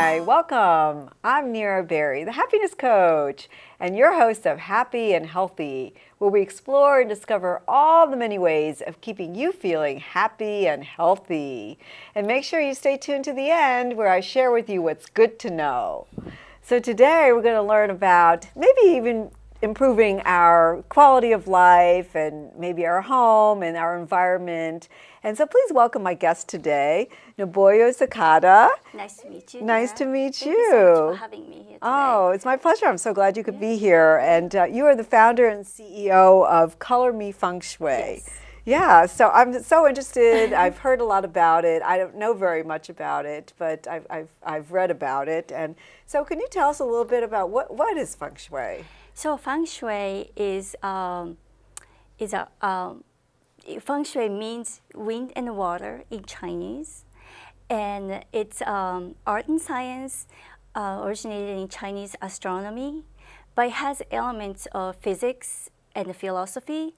Hi, welcome. I'm Nira Berry, the happiness coach, and your host of Happy and Healthy, where we explore and discover all the many ways of keeping you feeling happy and healthy. And make sure you stay tuned to the end, where I share with you what's good to know. So today we're going to learn about maybe even improving our quality of life and maybe our home and our environment. And so please welcome my guest today, Nobuyo Sakata. Nice to meet you. Nice to meet Thank you so much for having me here today. Oh, it's my pleasure. I'm so glad you could be here. And you are the founder and CEO of Color Me Feng Shui. Yes. Yeah, so I'm so interested. I've heard a lot about it. I don't know very much about it, but I've read about it. And so can you tell us a little bit about what is Feng Shui? So Feng Shui is a Feng Shui means wind and water in Chinese, and it's art and science originated in Chinese astronomy, but it has elements of physics and philosophy.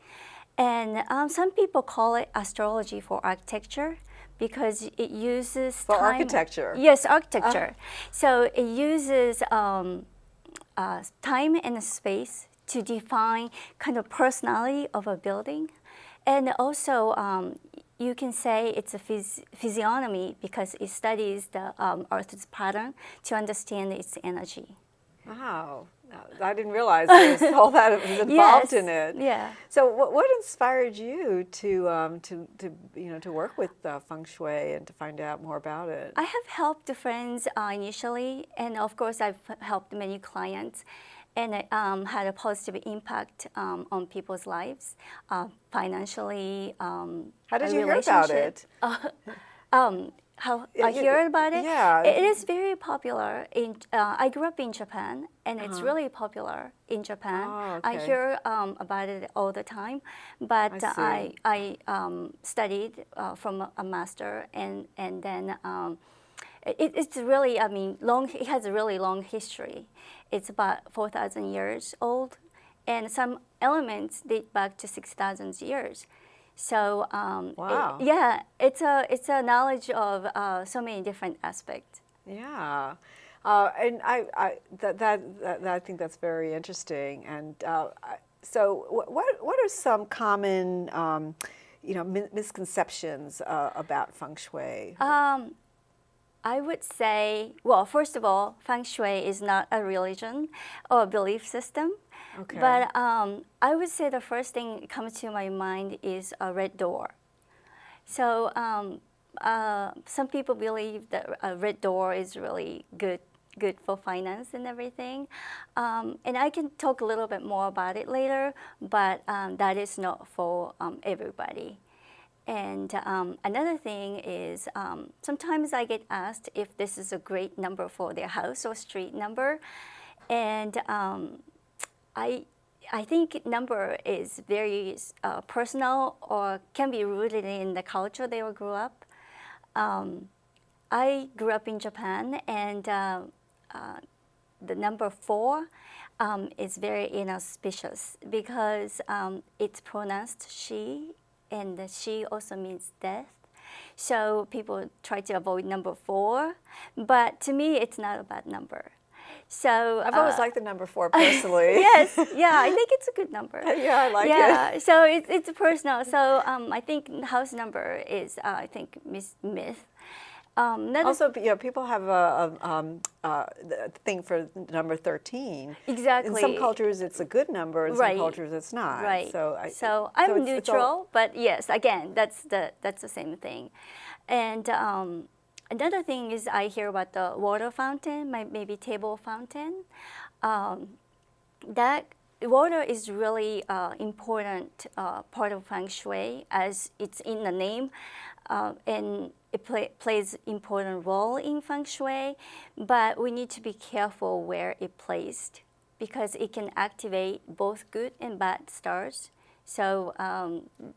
And some people call it astrology for architecture because it uses For time. architecture? Yes, architecture. So it uses time and space to define kind of personality of a building. And also you can say it's a physiognomy because it studies the Earth's pattern to understand its energy. Wow, I didn't realize there was all that was involved in it. Yeah. So what inspired you to work with Feng Shui and to find out more about it? I have helped friends initially, and of course I've helped many clients, and it had a positive impact on people's lives, financially. How did you hear about it? How I heard about it? Yeah. It is very popular. I grew up in Japan, and it's really popular in Japan. Oh, I okay. hear about it all the time, but I studied from a master, and then it's really, I mean, long. It has a really long history. It's about 4,000 years old, and some elements date back to 6,000 years. So Wow. it's a knowledge of so many different aspects. Yeah, and I think that's very interesting. And so, what are some common misconceptions about Feng Shui? I would say, well, first of all, Feng Shui is not a religion or a belief system. Okay. But I would say the first thing that comes to my mind is a red door. So some people believe that a red door is really good for finance and everything. And I can talk a little bit more about it later, but that is not for everybody. And another thing is sometimes I get asked if this is a great number for their house or street number. And I think number is very personal or can be rooted in the culture they grew up. I grew up in Japan, and the number 4 is very inauspicious because it's pronounced she, and the she also means death. So people try to avoid number 4, but to me it's not a bad number. So I've always liked the number 4 personally. Yes, yeah, I think it's a good number. Yeah, I like it. Yeah, so it's personal. So I think house number is I think myth. Also, people have a thing for number 13. Exactly. In some cultures, it's a good number. In some cultures, it's not. Right. So I'm neutral, but yes, again, that's the same thing. And another thing is I hear about the water fountain, maybe table fountain. That water is really important part of Feng Shui, as it's in the name, and it plays important role in Feng Shui. But we need to be careful where it's placed because it can activate both good and bad stars. So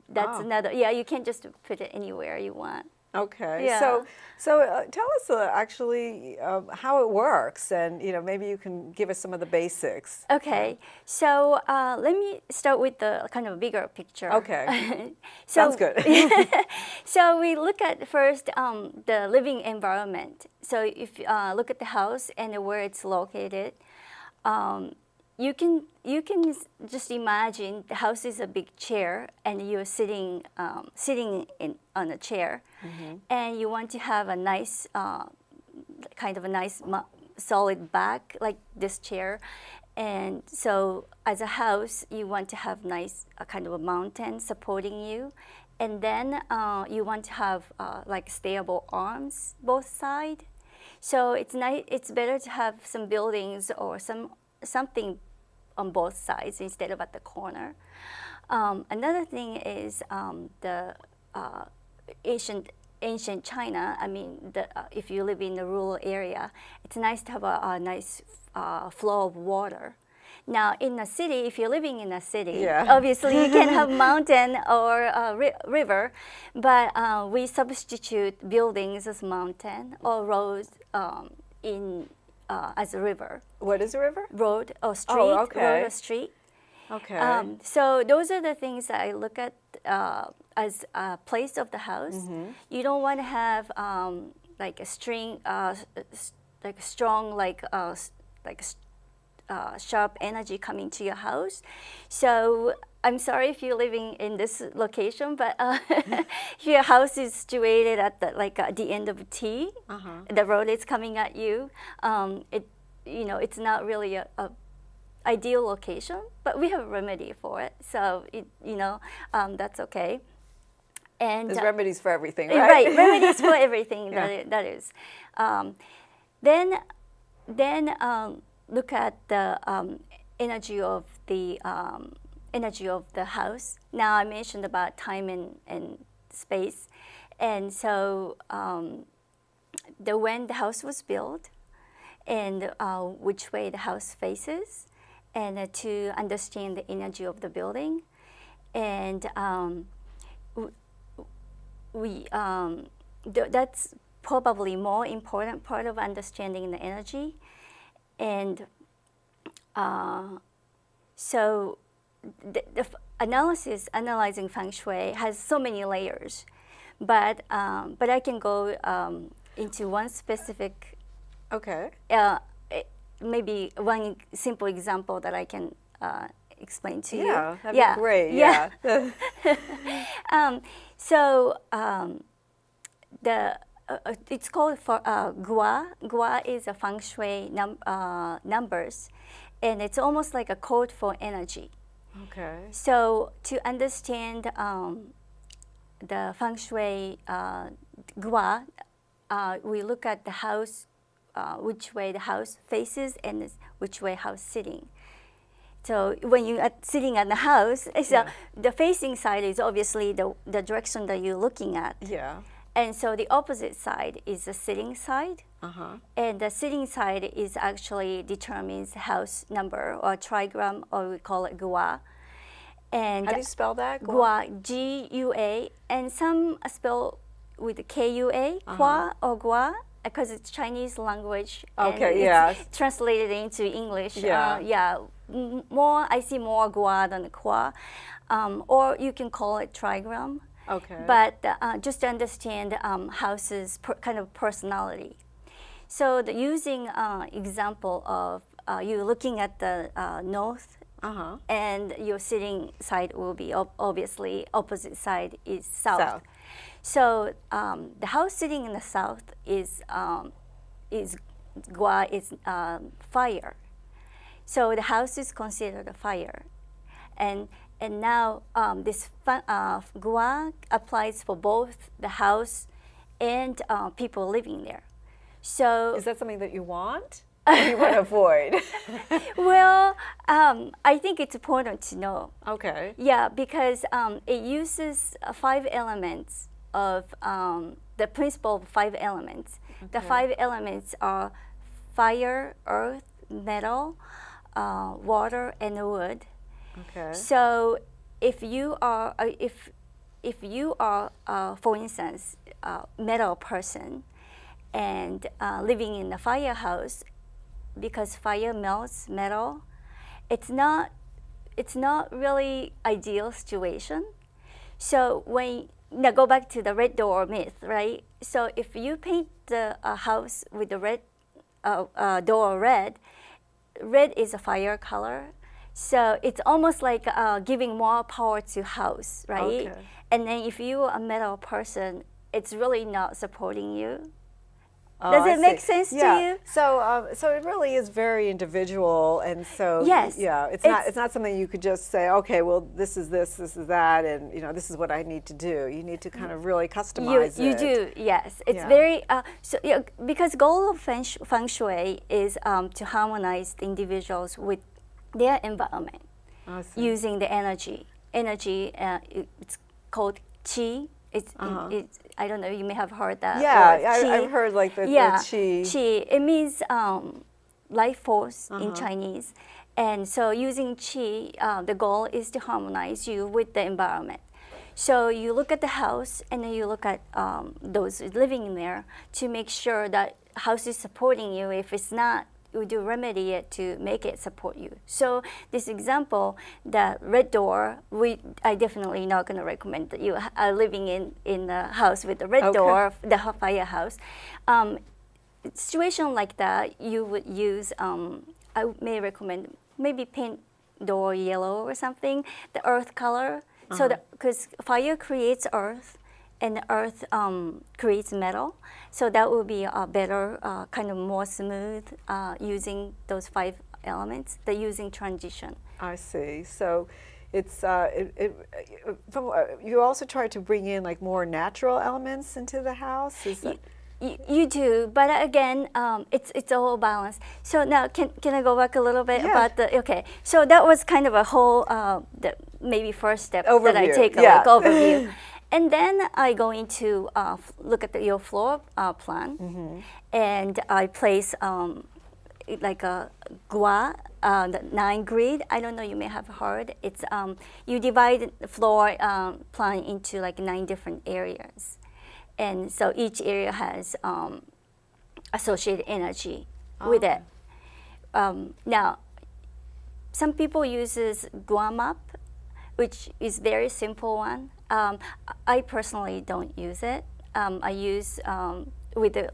that's another. Yeah, you can't just put it anywhere you want. Okay, Yeah. so tell us actually how it works, and maybe you can give us some of the basics. Okay, so let me start with the kind of bigger picture. Okay, sounds So, good. so we look at first the living environment. So if look at the house and where it's located, um, you can just imagine the house is a big chair and you're sitting on a chair, and you want to have a nice kind of a nice solid back like this chair. And so as a house, you want to have nice kind of a mountain supporting you. And then you want to have like stable arms both side. So it's nice. It's better to have some buildings or something on both sides instead of at the corner. Another thing is the ancient China. I mean, if you live in a rural area, it's nice to have a nice flow of water. Now, in a city, if you're living in a city, Yeah. obviously you can have mountain or river, but we substitute buildings as mountain or roads as a river. What is a river? Road or street, Oh, okay. road or street. Okay. So those are the things that I look at as a place of the house. You don't want to have like a string, like a strong, sharp energy coming to your house. So I'm sorry if you're living in this location, but if your house is situated at the end of a T, the road is coming at you. It's not really a ideal location, but we have a remedy for it. So that's okay. And There's remedies for everything, right? right? Right, remedies for everything. Yeah. That is. Then look at the energy of the house. Now I mentioned about time and space, and so when the house was built, and which way the house faces, and to understand the energy of the building, and that's probably more important part of understanding the energy. And so the analyzing feng shui has so many layers, but I can go into one specific, Okay. maybe one simple example that I can explain to you. Yeah, that'd be great. Yeah. It's called gua. Gua is a feng shui numbers, and it's almost like a code for energy. Okay. So to understand the feng shui gua, we look at the house, which way the house faces and which way house sitting. So when you are sitting at the house, so the facing side is obviously the direction that you're looking at. Yeah. And so the opposite side is the sitting side. And the sitting side is actually determines house number or trigram, or we call it gua. And how do you spell that? Gua, G-U-A, and some spell with K-U-A, Gua or Gua, because it's Chinese language. Okay, and it's translated into English. I see more Gua than Kwa, or you can call it trigram. Okay. But just to understand house's kind of personality. So using example of you looking at the north, and your sitting side will be obviously opposite side is south. So the house sitting in the south is Gua is fire. So the house is considered a fire, and now this Gua applies for both the house and people living there. So is that something that you want? Or you want to avoid? Well, I think it's important to know. Okay. Yeah, because it uses 5 elements of the principle of 5 elements. Okay. The 5 elements are fire, earth, metal, water, and wood. Okay. So if you are, for instance, metal person and living in a firehouse, because fire melts metal, it's not really ideal situation. So now go back to the red door myth, right? So if you paint the house with the red door red is a fire color. So it's almost like giving more power to house, right? Okay. And then if you are a metal person, it's really not supporting you. Oh, Does I it make see. sense to Yeah. you? So it really is very individual, and so Yes. yeah, it's not something you could just say, okay, well, this is that, and this is what I need to do. You need to kind of really customize You it. do, yes. It's Yeah. very because goal of Feng Shui is to harmonize the individuals with their environment I see. using the energy. It's called qi. It's I don't know. You may have heard that. Yeah, word, qi. I've heard like the Yeah, qi. qi. It means life force in Chinese. And so using qi, the goal is to harmonize you with the environment. So you look at the house and then you look at those living in there to make sure that house is supporting you. If it's not, you do remedy it to make it support you. So this example, the red door, I definitely not going to recommend that you are living in a house with the red door, the firehouse. Situation like that, you would use, I may recommend maybe paint door yellow or something, the earth color. So because fire creates earth, and the earth creates metal, so that would be a better, kind of more smooth using those 5 elements. They're using transition. I see. So it's you also try to bring in like more natural elements into the house. Is that? You do, but again, it's all balanced. So now, can I go back a little bit about the? Okay, so that was kind of a whole maybe first step that I Overview, take yeah. like overview, and then I go into look at your floor plan, and I place like a gua, the 9 grid. I don't know, you may have heard. It's you divide the floor plan into like 9 different areas. And so each area has associated energy with it. Now, some people uses Guamap, which is very simple one. I personally don't use it. I use with the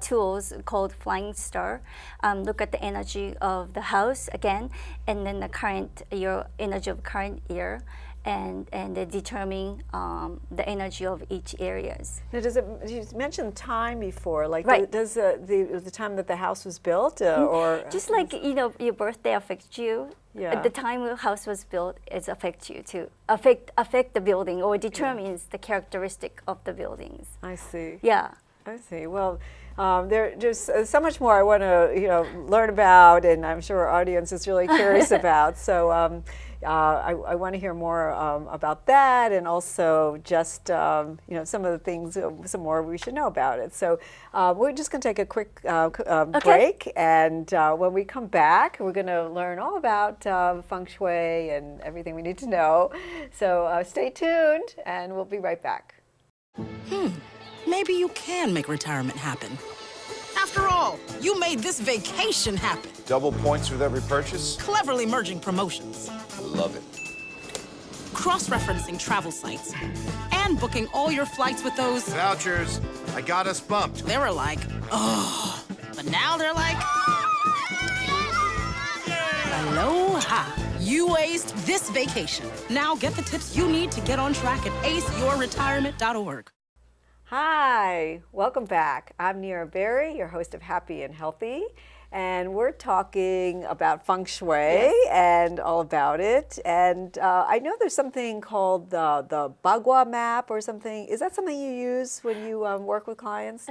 tools called Flying Star. Look at the energy of the house again, and then your energy of current year. And they determine the energy of each areas. Now, you mentioned time before, like Right. does the time that the house was built, or Just like your birthday affects you, Yeah. at the time the house was built, it affects you too. Affect the building or determines the characteristic of the buildings. I see. Yeah. I see. Well, there's so much more I want to learn about, and I'm sure our audience is really curious about. So I want to hear more about that, and also just some of the things, some more we should know about it. So we're just going to take a quick break, and when we come back, we're going to learn all about Feng Shui and everything we need to know. So stay tuned, and we'll be right back. Maybe you can make retirement happen. After all, you made this vacation happen. Double points with every purchase? Cleverly merging promotions, Love it. cross-referencing travel sites, and booking all your flights with those. Vouchers. I got us bumped. They were like, oh. But now they're like, aloha. You aced this vacation. Now get the tips you need to get on track at aceyourretirement.org. Hi, welcome back. I'm Nira Berry, your host of Happy and Healthy, and we're talking about Feng Shui and all about it. And I know there's something called the Bagua map or something. Is that something you use when you work with clients?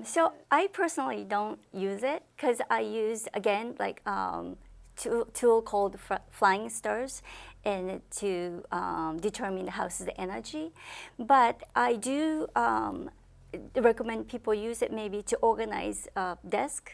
So I personally don't use it because I use, again, like tool called Flying Stars, and to determine the house's energy. But I do recommend people use it maybe to organize a desk,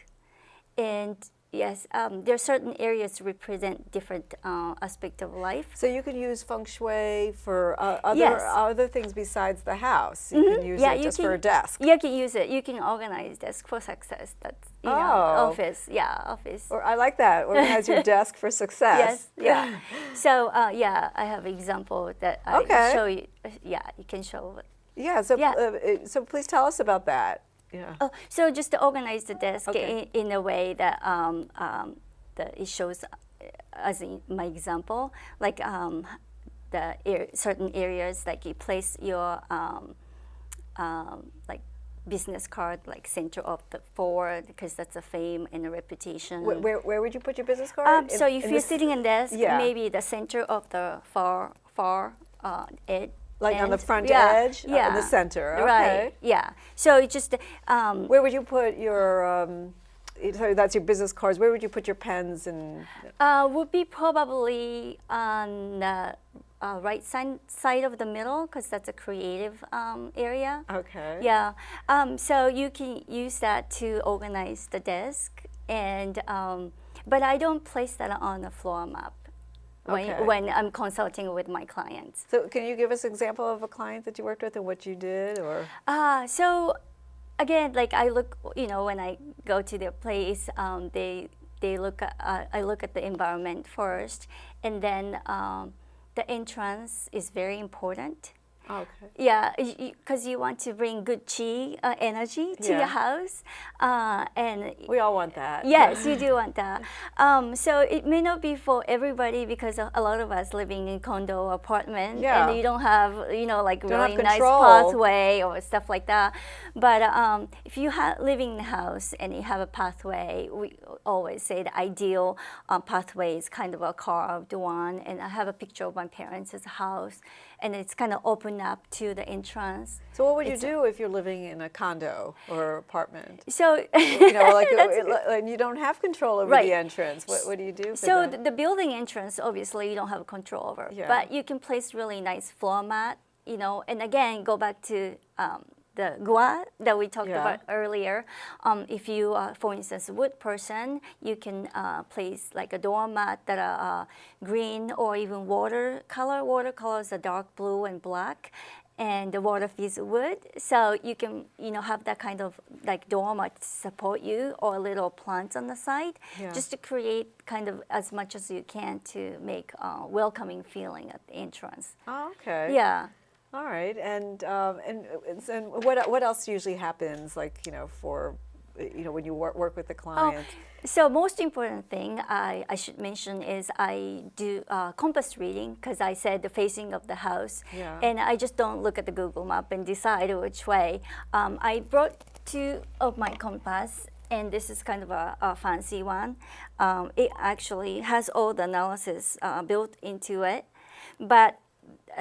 and Yes, there are certain areas represent different aspect of life. So you can use feng shui for Yes. other things besides the house. You can use it just for a desk. You can use it. You can organize desk for success. That's office. Yeah, office. Or I like that. Organize your desk for success. Yes. Yeah. So yeah, I have example that I show you. Yeah, you can show. Yeah. So Yeah. So please tell us about that. Yeah. Oh, so just to organize the desk Okay. in a way that that it shows, as in my example, like certain areas, like you place your like business card, like center of the forward, because that's a fame and a reputation. Where would you put your business card? So if you're sitting in desk, Yeah. maybe the center of the far edge. Like on the front yeah, edge, yeah, in the center. Okay. Right. Yeah. So it just Where would you put your? So that's your business cards. Where would you put your pens and? would be probably on the right side of the middle, because that's a creative area. Okay. Yeah. So you can use that to organize the desk, and but I don't place that on the floor map when I'm consulting with my clients. So can you give us an example of a client that you worked with and what you did, or? So again, like I look, when I go to their place, they look at, I look at the environment first, and then the entrance is very important. Okay. Yeah, because you want to bring good chi energy to your house, and We all want that. yes, you do want that. So it may not be for everybody, because a lot of us living in condo apartment, Yeah. and you don't have, like Don't have really nice control. pathway or stuff like that. But if you living in the house and you have a pathway, we always say the ideal pathway is kind of a carved one. And I have a picture of my parents' house, and it's kind of open up to the entrance. So what would you do if you're living in a condo or apartment? So And you don't have control over Right. the entrance. What do you do for So that? the building entrance, obviously, you don't have control over. Yeah. But you can place really nice floor mat, and again, go back to the gua that we talked Yeah. about earlier. If you are, for instance, a wood person, you can place like a doormat that are green or even watercolor. Watercolors are dark blue and black, and the water is wood. So you can, have that kind of like doormat to support you, or little plants on the side, Yeah. just to create kind of as much as you can to make a welcoming feeling at the entrance. Oh, okay. Yeah. All right. And what else usually happens, like, for, when you work with the client? So most important thing I should mention is I do compass reading, because I said the facing of the house. Yeah. And I just don't look at the Google map and decide which way. I brought 2 of my compass, and this is kind of a fancy one. It actually has all the analysis built into it. But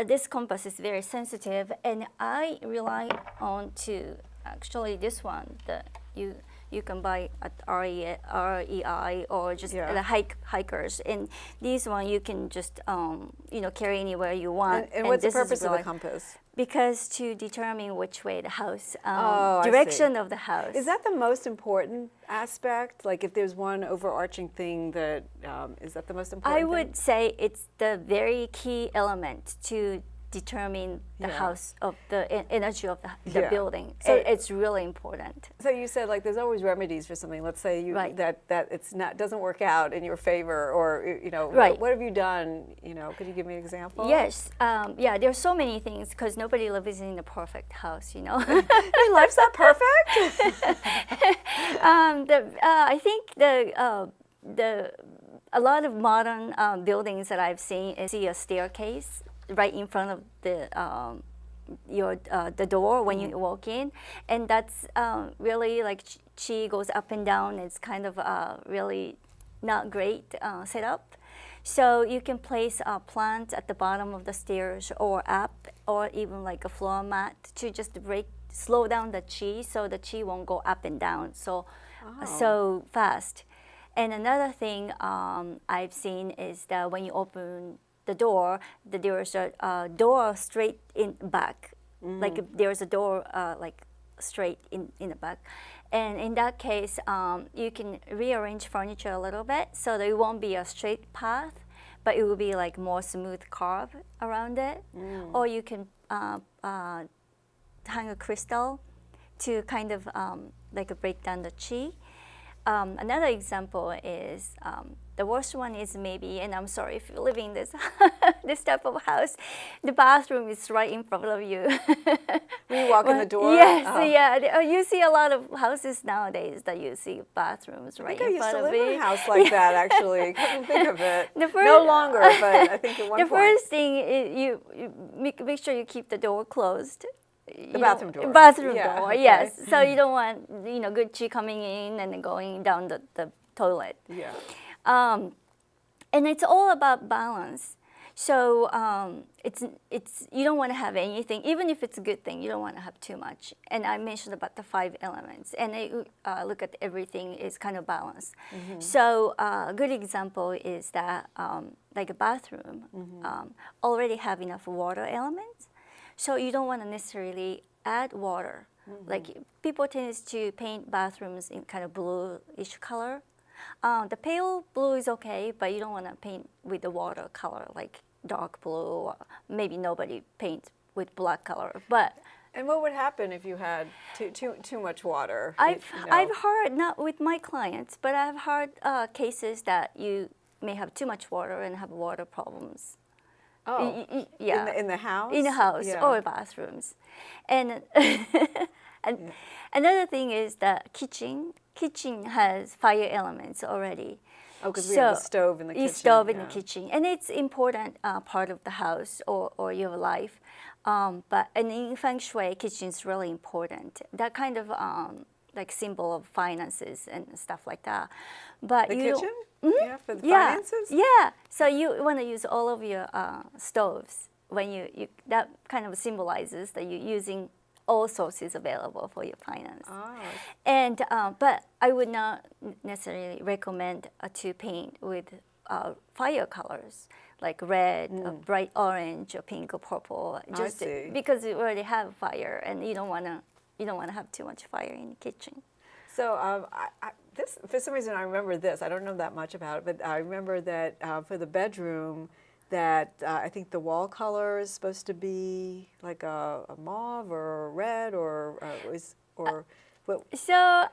this compass is very sensitive, and I rely on to actually this one that you can buy at REI or just Yeah. the hikers. And these one you can just carry anywhere you want. And what's the this is purpose of the really- compass? Because to determine which way the house, Oh, I direction of the house. Is that the most important aspect? Like, if there's one overarching thing that, is that the most important I thing? would say it's the very key element to determine the Yeah. house of the energy of the Yeah. building. So- It's really important. So you said, like, there's always remedies for something. Let's say Right. that it's not, doesn't work out in your favor, or Right. what have you done? Could you give me an example? Yes, yeah. There's so many things, because nobody lives in a perfect house. Your life's not perfect. I think a lot of modern buildings that I've seen see a staircase right in front of the door when you walk in, and that's really like chi goes up and down. It's kind of really not great setup. So you can place a plant at the bottom of the stairs or up, or even like a floor mat to just slow down the chi, so the chi won't go up and down so fast. And another thing I've seen is that when you open the door, there's a door straight in back. Like if there's a door like straight in the back. And in that case, you can rearrange furniture a little bit so that it won't be a straight path, but it will be like more smooth curve around it. Or you can hang a crystal to kind of like break down the chi. Another example is the worst one is maybe, and I'm sorry if you live in this this type of house, the bathroom is right in front of you. When you walk in the door? Yes, Oh. yeah. You see a lot of houses nowadays that you see bathrooms right I in used front to of live in you. a house like that, actually. Come to think of it. The first- No longer, but I think at one The point. first thing is you make sure you keep the door closed. The bathroom door. Bathroom Yeah, door, okay. yes. So you don't want good chi coming in and then going down the toilet. Yeah. And it's all about balance. So it's you don't want to have anything, even if it's a good thing. You don't want to have too much. And I mentioned about the 5 elements, and look at everything is kind of balanced. So a good example is that like a bathroom already have enough water elements, so you don't want to necessarily add water. Like people tend to paint bathrooms in kind of bluish color. The pale blue is okay, but you don't want to paint with the water color, like dark blue. Or maybe nobody paints with black color. But And what would happen if you had too much water? I've heard, not with my clients, but I've heard cases that you may have too much water and have water problems. Oh, Yeah. in the house? In the house Yeah. or bathrooms. And another thing is that kitchen has fire elements already. Oh, because we have the stove in the kitchen. Stove in the yeah. kitchen, and it's important part of the house or your life. But and in Feng Shui, kitchen is really important. That kind of like symbol of finances and stuff like that. But The you don't- kitchen? Yeah, for the yeah, finances? yeah. So you want to use all of your stoves when you that kind of symbolizes that you're using all sources available for your finance. Oh, And but I would not necessarily recommend to paint with fire colors like red, or bright orange, or pink, or purple. Just see. because you already have fire, and you don't wanna have too much fire in the kitchen. so this, for some reason, I remember this. I don't know that much about it, but I remember that for the bedroom, that I think the wall color is supposed to be like a mauve or red or what? So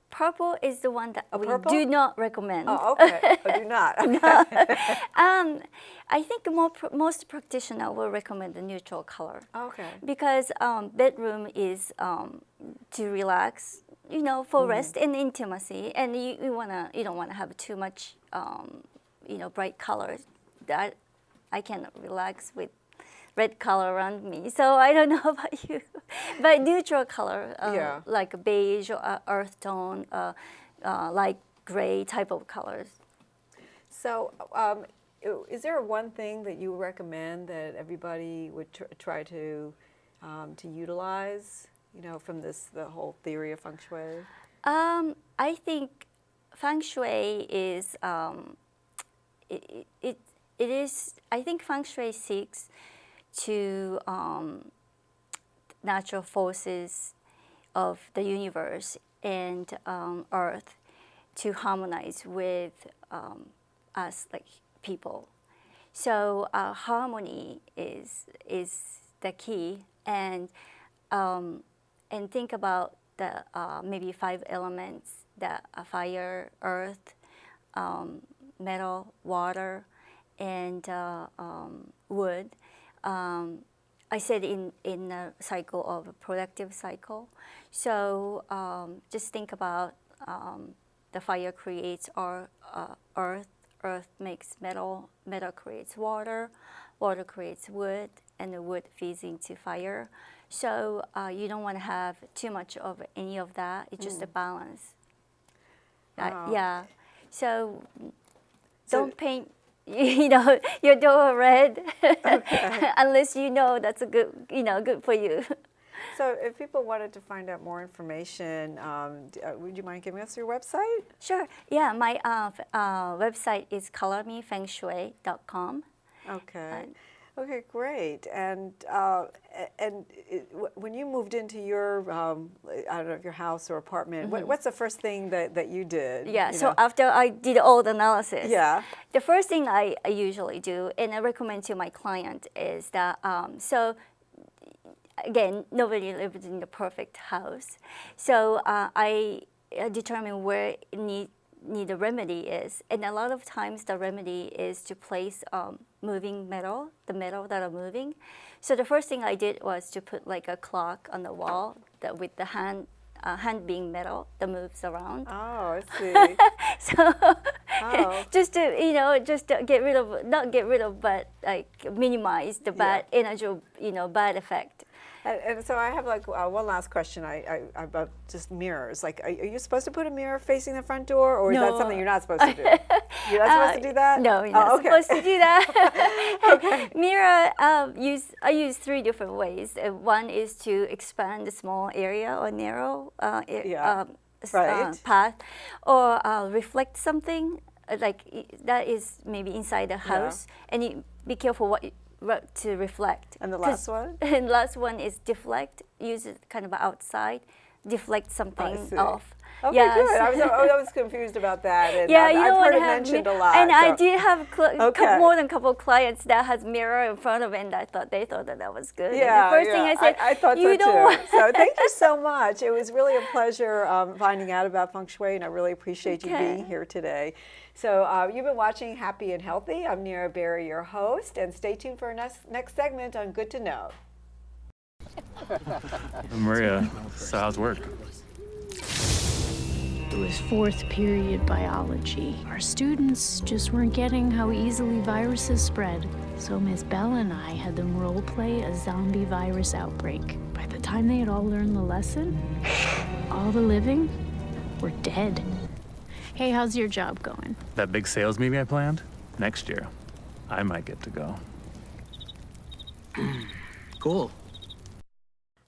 purple is the one that we purple? do not recommend. Oh, okay. I do not. Okay. I think most practitioners will recommend the neutral color. Okay. Because bedroom is to relax, for rest and intimacy, and you don't wanna have too much, bright colors. That I cannot relax with red color around me. So I don't know about you, but neutral color, Yeah. like beige or earth tone, light gray type of colors. So, is there one thing that you recommend that everybody would try to utilize? From the whole theory of feng shui. I think feng shui is it is. I think feng shui seeks to natural forces of the universe and Earth to harmonize with us, like people. So harmony is the key, and think about the maybe 5 elements: the fire, earth, metal, water, and wood. I said in a cycle of a productive cycle. So just think about the fire creates earth, earth makes metal, metal creates water, water creates wood, and the wood feeds into fire. So you don't want to have too much of any of that. It's just a balance. Wow. Yeah. So don't paint your door red unless that's a good for you. So if people wanted to find out more information, would you mind giving us your website? Sure. Yeah, my website is colormefengshui.com. Okay. Okay, great. And when you moved into your, I don't know, your house or apartment, what's the first thing that you did? Yeah, you so know? after I did all the analysis, Yeah. the first thing I usually do, and I recommend to my client, is that, so again, nobody lives in the perfect house. So I determine where need a remedy is. And a lot of times the remedy is to place moving metal, the metal that are moving. So the first thing I did was to put like a clock on the wall that with the hand being metal that moves around. Oh, I see. So Oh. just to get rid of, not get rid of, but like minimize the bad energy, bad effect. And so I have like one last question about just mirrors. Like, are you supposed to put a mirror facing the front door, or is that No. something you're not supposed to do? You're not supposed to do that? No, you're not supposed to do that. Okay. Mirror, I use 3 different ways. One is to expand the small area or narrow Right. path, or reflect something like that is maybe inside the house, and you be careful what to reflect. And the last one? And last one is deflect. Use it kind of outside, deflect something off. Okay, Yes. good. I was confused about that. And Yeah, I've heard it mentioned a lot. And I so- did have Okay. more than a couple of clients that has mirror in front of it, and they thought that was good. And Yeah, the first thing I said, I thought you so don't too. want. So thank you so much. It was really a pleasure finding out about Feng Shui, and I really appreciate you Okay. being here today. So you've been watching Happy and Healthy. I'm Nira Berry, your host, and stay tuned for our next segment on Good to Know. Maria, so how's work? It was 4th period biology. Our students just weren't getting how easily viruses spread. So Miss Bella and I had them role play a zombie virus outbreak. By the time they had all learned the lesson, all the living were dead. Hey, how's your job going? That big sales meeting I planned? Next year. I might get to go. Cool.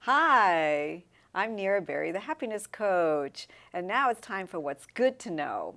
Hi, I'm Nira Berry, the happiness coach, and now it's time for What's Good to Know.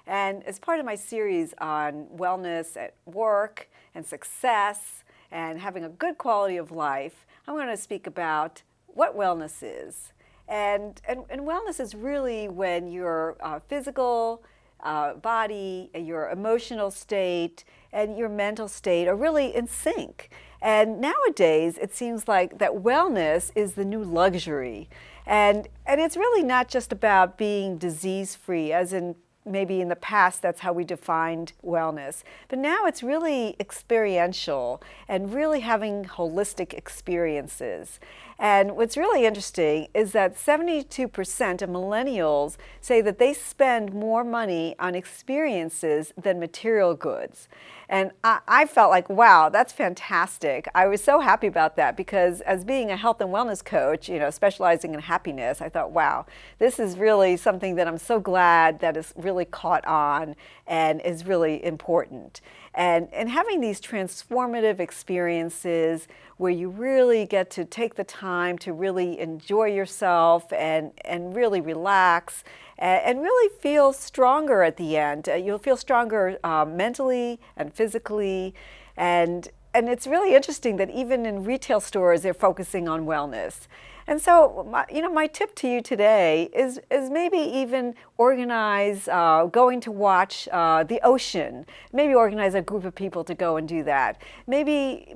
And as part of my series on wellness at work and success and having a good quality of life, I'm going to speak about what wellness is. And wellness is really when your physical body, your emotional state, and your mental state are really in sync. And nowadays, it seems like that wellness is the new luxury. And it's really not just about being disease-free, as in maybe in the past that's how we defined wellness. But now it's really experiential and really having holistic experiences. And what's really interesting is that 72% of millennials say that they spend more money on experiences than material goods. And I felt like, wow, that's fantastic. I was so happy about that because as being a health and wellness coach, specializing in happiness, I thought, wow, this is really something that I'm so glad that is really caught on and is really important. And having these transformative experiences where you really get to take the time to really enjoy yourself and really relax and really feel stronger at the end. You'll feel stronger mentally and physically. And it's really interesting that even in retail stores, they're focusing on wellness. And so, my tip to you today is maybe even organize going to watch the ocean. Maybe organize a group of people to go and do that. Maybe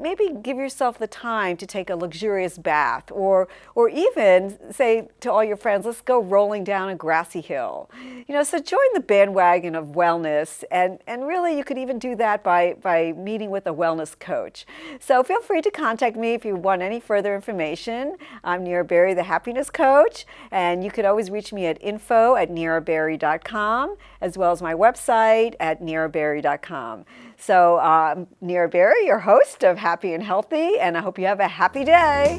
give yourself the time to take a luxurious bath, or even say to all your friends, let's go rolling down a grassy hill. So join the bandwagon of wellness, and really you could even do that by meeting with a wellness coach. So feel free to contact me if you want any further information. I'm Nira Berry, the happiness coach, and you could always reach me at info@niraberry.com, as well as my website at niraberry.com. So Nira Berry, your host of Happy and Healthy, and I hope you have a happy day.